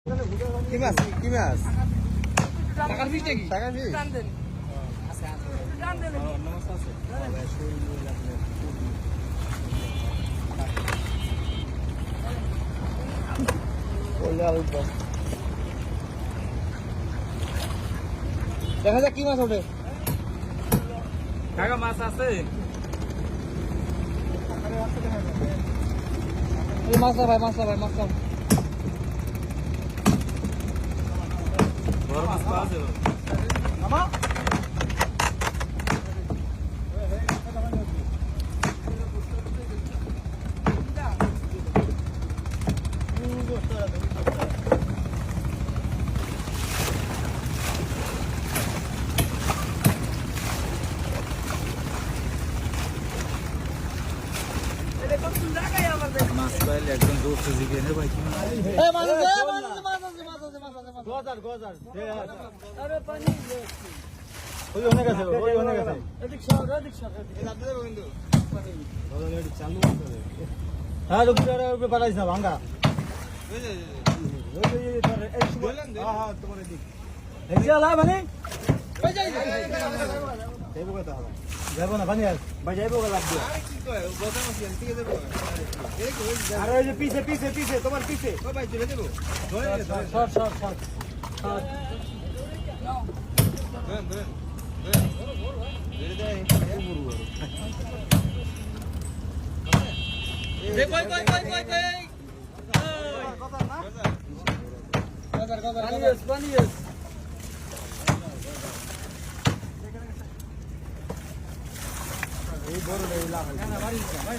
কি মাছ কি মাছ টাকার ফিস নাকি? টাকা ফিস টান দেন। টান দেন। দেখা যাক কি মাছ ওঠে। টাকা মাছ আছে? মাছটা ভাই মাছটা ভাই মাছটা বড় মাছ পাওয়া যাবে। মামা মাছ পাইলে একদম দৌড়তে দিকে নে ভাই। এই মাছ আছে মাছ আছে মাছ আছে মাছ আছে মাছ আছে গজার গজার আরে পানি ওই অনেক আছে ওই অনেক আছে এদিক সর এই লাভ দেব কিন্তু বলে এটি চালু করে হ্যাঁ রুকরে উপরে পালাইছ না ভাঙা ওই যে তোর এই বলেন দে হ্যাঁ তোমার এদিক এই চালা মানে ওই যাই দেবো কথা হবে যাবো না পানি ভাই যাইবো লাভ দিয়ে আরে কি কয় গজা মাছ ঠিক আছে আরে ওই যে পিছে পিছে পিছে তোমার পিছে ও ভাই চলে দেবো সর সর সর ধরেন ধরেন কই কই কই কই কই এই বড় ভাই